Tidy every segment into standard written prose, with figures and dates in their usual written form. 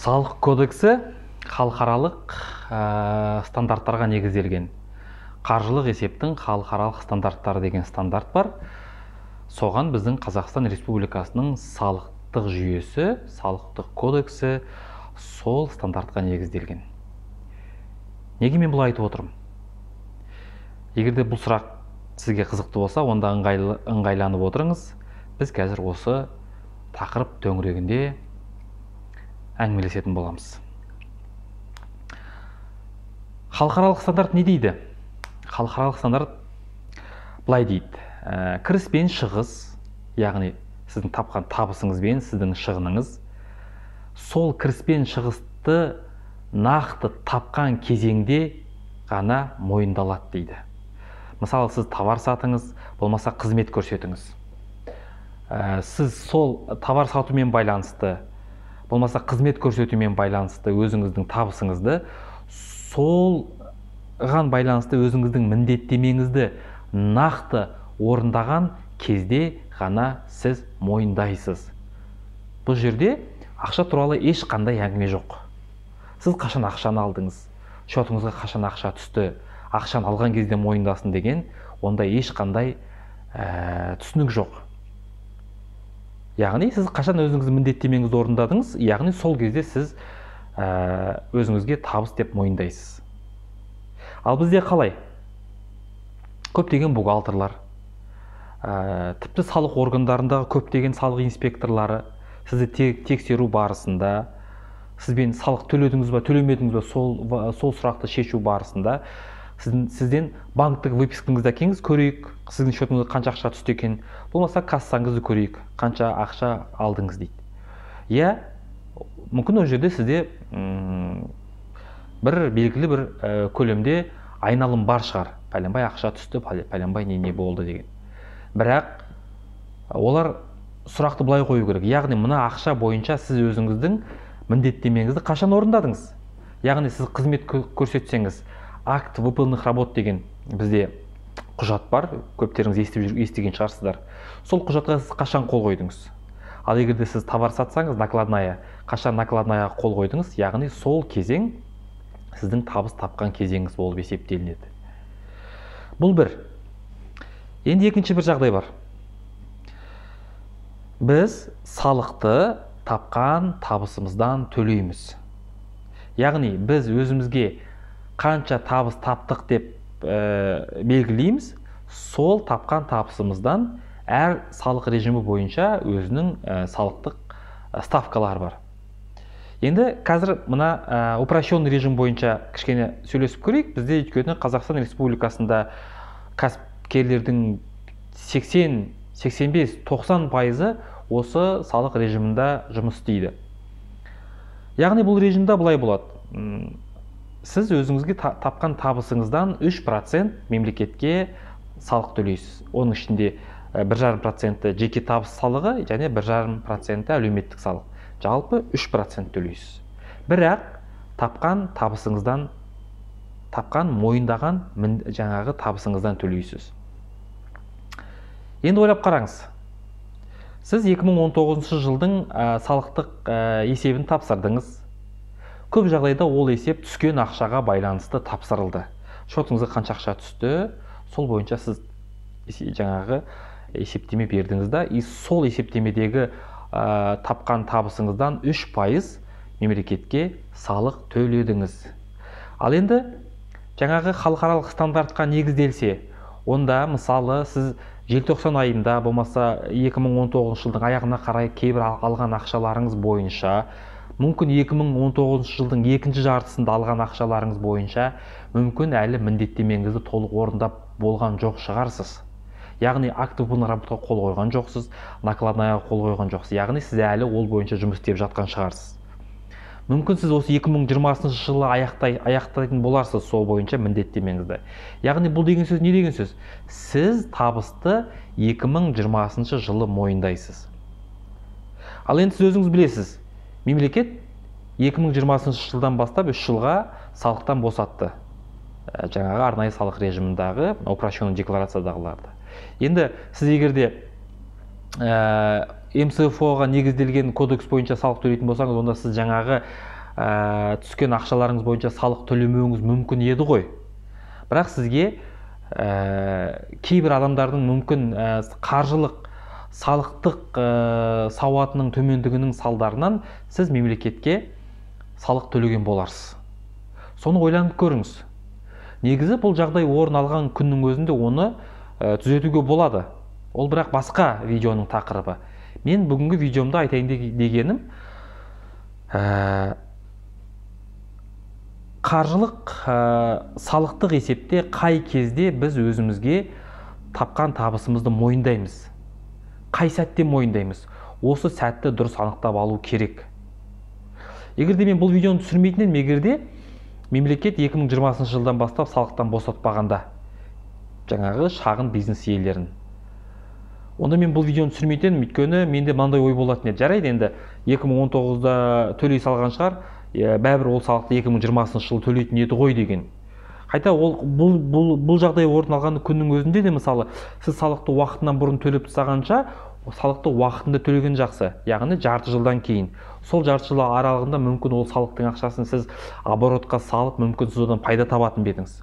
Салық кодексі халықаралық стандарттарға негізделген. Қаржылық есептің халықаралық стандарттары деген стандарт бар. Соған біздің Қазақстан Республикасының салықтық жүйесі, салықтық кодексі сол стандартқа негізделген. Неге мен бұл айтып отырмын? Егерде бұл сұрақ сізге қызықты болса, онда ыңғайланып отырыңыз. Біз қазір осы тақырып төңірегінде әңгімелесетін боламыз. Халықаралық стандарт не дейді? Халықаралық стандарт былай дейді. Кіріс пен шығыс, яғни сіздің тапқан табысыңыз бен сіздің шығыныңыз, сол кіріс пен шығысты нақты тапқан кезеңде ғана мойындалады дейді. Мысалы, сіз товар сатыңыз, болмаса қызмет көрсетіңіз. Сіз сол товар сатумен байланысты, болмаса қызмет көрсетумен байланысты өзіңіздің табысыңызды, солған байланысты өзіңіздің міндеттемеңізді нақты орындаған кезде ғана сіз мойындайсыз. Бұл жерде ақша туралы ешқандай әңгіме жоқ. Сіз қашан ақшаны алдыңыз, шотыңызға қашан ақша түсті, ақшаны алған кезде мойындасын деген, онда ешқандай түсінік жоқ. Яғни сіз қашан өзіңіздің міндеттемеңізді орындадыңыз, яғни сол кезде сіз өзіңізге табыс деп мойындайсыз. Ал бізде қалай? Көптеген бухгалтерлар, тіпті салық органдарындағы көптеген салық инспекторлары сізді тексеру барысында, сізбен салық төледіңіз ба, төлемедіңіз ба, сол сұрақты шешу барысында сізден банктік выпискаңызды әкеліңіз, көрейік, сіздің шотыңызға қанша ақша түсті екен, болмаса кассаңызды көрейік, қанша ақша алдыңыз дейді. Иә, мүмкін ол жерде сізде бір белгілі бір көлемде айналым бар шығар, пәленбай ақша түсті, пәленбай не болды деген. Бірақ олар сұрақты былай қою керек. Яғни мына ақша бойынша сіз өзіңіздің міндеттемеңізді қашан орындадыңыз? Яғни сіз қызмет көрсетсеңіз, акт выполненных работ деген бізде құжат бар, көптеріңіз естіген шығарсыздар. Сол құжатқа сіз қашан қол қойдыңыз? Ал егерде сіз товар сатсаңыз, накладная, қашан накладнаяға қол қойдыңыз? Яғни сол кезең сіздің табыс тапқан кезеңіңіз болып есептелінеді. Бұл бір. Енді екінші бір жағдай бар. Біз салықты тапқан табысымыздан төлейміз. Яғни біз өзімізге қанша табыс таптық деп белгілейміз, сол тапқан табысымыздан әр салық режимі бойынша өзінің салықтық ставкалары бар. Енді қазір мына упрощенный режим бойынша кішкене сөйлесіп көрейік. Бізде өйткені Қазақстан Республикасында кәсіпкерлердің 80-85-90% осы салық режимінде жұмыс істейді. Яғни бұл режимде былай болады. Сіз өзіңізге тапқан табысыңыздан 3% мемлекетке салық төлейсіз. Оның ішінде 1,5% жеке табыс салығы және 1,5% әлеуметтік салық. Жалпы 3% төлейсіз. Бірақ тапқан табысыңыздан, тапқан мойындаған жаңағы табысыңыздан төлейсіз. Енді ойлап қараңыз. Сіз 2019 жылдың салықтық есебін тапсырдыңыз. Көп жағдайда ол есеп түскен ақшаға байланысты тапсырылды. Шотыңызға қанша ақша түсті, сол бойынша сіз жаңағы есептеме бердіңіз да, сол есептемедегі тапқан табысыңыздан 3% мемлекетке салық төледіңіз. Ал енді жаңағы халықаралық стандартқа негізделсе, онда мысалы сіз желтоқсан айында, болмаса 2019 жылдың аяғына қарай кейбір алған ақшаларыңыз бойынша, мүмкін 2019 жылдың екінші жартысында алған ақшаларыңыз бойынша, мүмкін әлі міндеттемеңізді толық орындап болған жоқ шығарсыз. Яғни акт выполненных работаға қол қойған жоқсыз, накладнаяға қол қойған жоқсыз. Яғни сіз әлі ол бойынша жұмыс істеп жатқан шығарсыз. Мүмкін сіз осы 2020 жылы аяқтайтын боларсыз сол бойынша міндеттемеңізді. Яғни бұл деген сөз не деген сөз? Сіз табысты 2020 жылы мойындайсыз. Ал енді сіз өзіңіз білесіз, мемлекет 2020 жылдан бастап 3 жылға салықтан босатты. Жаңағы арнайы салық режиміндағы упрощенный декларациядағыларды. Енді сіз егерде МСФО-ға негізделген кодекс бойынша салық төлейтін болсаңыз, онда сіз жаңағы түскен ақшаларыңыз бойынша салық төлемеуіңіз мүмкін еді ғой. Бірақ сізге кейбір адамдардың мүмкін қаржылық салықтық сауатының төмендігінің салдарынан сіз мемлекетке салық төлеген боларсыз. Соны ойланып көріңіз. Негізі бұл жағдай орын алған күннің өзінде оны түзетуге болады. Ол бірақ басқа видеоның тақырыбы. Мен бүгінгі видеомда айтайын дегенім, қаржылық салықтық есепте қай кезде біз өзімізге тапқан табысымызды мойындаймыз? Қай сәтте мойындаймыз? Осы сәтті дұрыс анықтап алу керек. Егерде мен бұл видеоны түсірмейтін едім, егерде мемлекет 2020 жылдан бастап салықтан босатпағанда жаңағы шағын бизнес иелерін, онда мен бұл видеоны түсірмейтін едім, өйткені менде мынандай ой болатын еді. Жарайды, енді 2019-да төлей салған шығар, бәрібір ол салықты 2020 жылы төлейтін еді ғой деген. Қайта бұл жағдай орын алған күннің өзінде де, мысалы, сіз салықты уақытынан бұрын төлеп тастағанша, салықты уақытында төлеген жақсы, яғни жарты жылдан кейін. Сол жарты жыл аралығында мүмкін ол салықтың ақшасын сіз оборотқа салып, мүмкін сіз одан пайда табатын бедіңіз.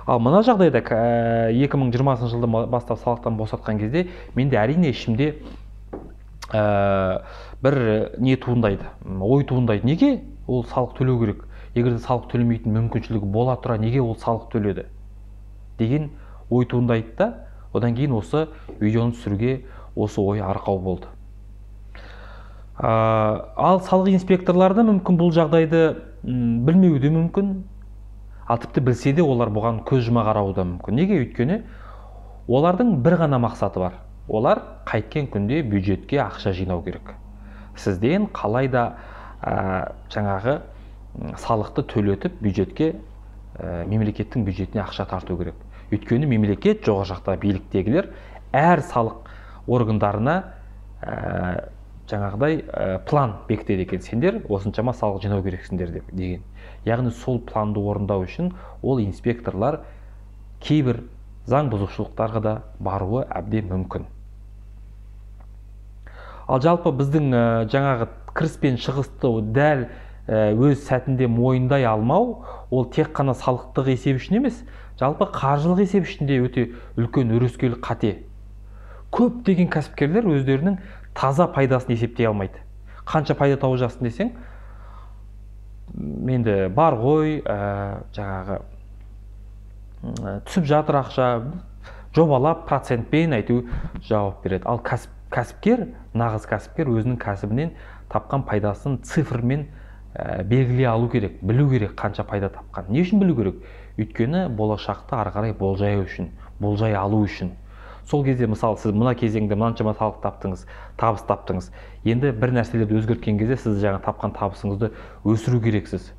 Ал мына жағдайда 2020 жылдан бастап салықтан босатқан кезде менде әрине ішімде бір не туындайды, ой туындайды. Неге ол салық төлеу керек? Егерде салық төлемейтін мүмкіншілігі бола тұра, неге ол салық төледі деген ой туындайды да, одан кейін осы видеоны түсіруге осы ой арқау болды. Ал салық инспекторлары да мүмкін бұл жағдайды білмеуі де мүмкін, ал тіпті білсе де олар бұған көз жұма қарауы да мүмкін. Неге? Өйткені олардың бір ғана мақсаты бар. Олар қайткен күнде бюджетке ақша жинау керек. Сізден қалай да жаңағы салықты төлетіп бюджетке, мемлекеттің бюджетіне ақша тарту керек. Өйткені мемлекет жоғары жақта биліктегілер әр салық органдарына жаңағыдай план бекітеді екен. Сендер осыншама салық жинау керексіңдер деген. Яғни сол планды орындау үшін ол инспекторлар кейбір заң бұзушылықтарға да баруы әбден мүмкін. Ал жалпы біздің жаңағы кіріс пен шығысты дәл өз сәтінде мойындай алмау, ол тек қана салықтық есеп үшін емес, жалпы қаржылық есеп үшін де өте үлкен өрескел қате. Көптеген кәсіпкерлер өздерінің таза пайдасын есептей алмайды. Қанша пайда тауып жатсың десең, менде бар ғой, жаңағы түсіп жатыр ақша, жобалап процентпен айту жауап береді. Ал кәсіпкер, нағыз кәсіпкер өзінің кәсібінен тапқан пайдасын цифрмен белгілей алу керек, білу керек қанша пайда тапқан. Не үшін білу керек? Өйткені болашақты ары қарай болжай алу үшін. Сол кезде, мысалы, сіз мына кезеңде мынаншама салық таптыңыз, табыс таптыңыз. Енді бір нәрселерді өзгерткен кезде сіз жаңа тапқан табысыңызды өсіру керексіз.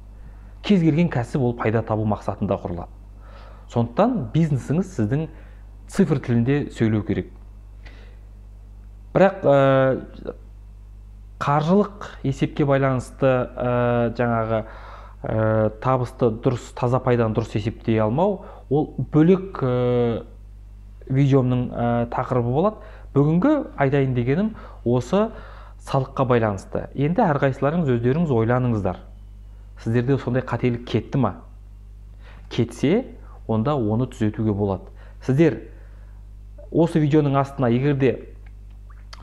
Кез келген кәсіп ол пайда табу мақсатында құрылады. Сондықтан бизнесіңіз сіздің цифр тілінде сөйлеу керек. Бірақ қаржылық есепке байланысты жаңағы табысты дұрыс, таза пайданы дұрыс есептей алмау, ол бөлек видеомның тақырыбы болады. Бүгінгі айтайын дегенім осы салыққа байланысты. Енді әрқайсыларыңыз өздеріңіз ойланыңыздар. Сіздерде сондай қателік кетті ма? Кетсе, онда оны түзетуге болады. Сіздер осы видеоның астына егерде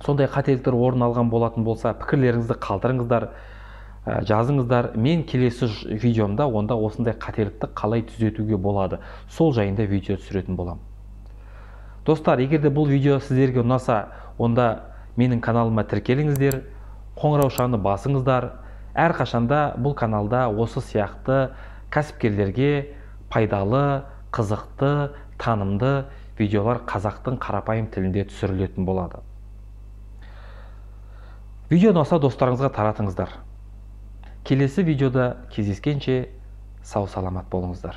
сондай қателіктер орын алған болатын болса, пікірлеріңізді қалдырыңыздар, жазыңыздар. Мен келесі видеомда онда осындай қателікті қалай түзетуге болады, сол жайында видео түсіретін боламын. Достар, егерде бұл видео сіздерге ұнаса, онда менің каналыма тіркеліңіздер, қоңыраушаны басыңыздар. Әрқашанда бұл каналда осы сияқты кәсіпкерлерге пайдалы, қызықты, танымды видеолар қазақтың қарапайым тілінде түсірілетін болады. Видео ұнаса достарыңызға таратыңыздар. Келесі видеода кездескенше сау саламат болыңыздар.